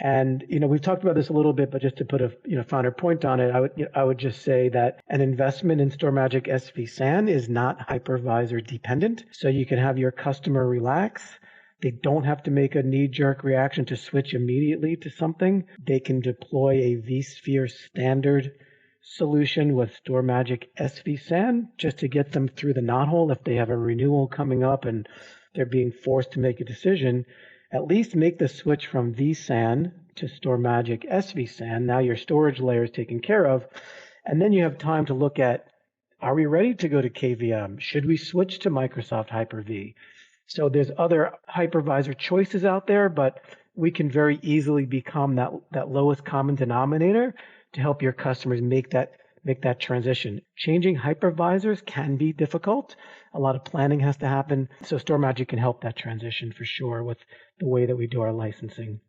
And, we've talked about this a little bit, but just to put a, finer point on it, I would just say that an investment in StorMagic svsan is not hypervisor dependent. So you can have your customer relax. They don't have to make a knee-jerk reaction to switch immediately to something. They can deploy a vSphere standard solution with StorMagic svsan just to get them through the knothole if they have a renewal coming up and they're being forced to make a decision. At least make the switch from vSAN to StorMagic svsan. Now your storage layer is taken care of. And then you have time to look at, are we ready to go to KVM? Should we switch to Microsoft Hyper-V? So there's other hypervisor choices out there, but we can very easily become that lowest common denominator to help your customers make that transition. Changing hypervisors can be difficult. A lot of planning has to happen. So StorMagic can help that transition for sure with the way that we do our licensing.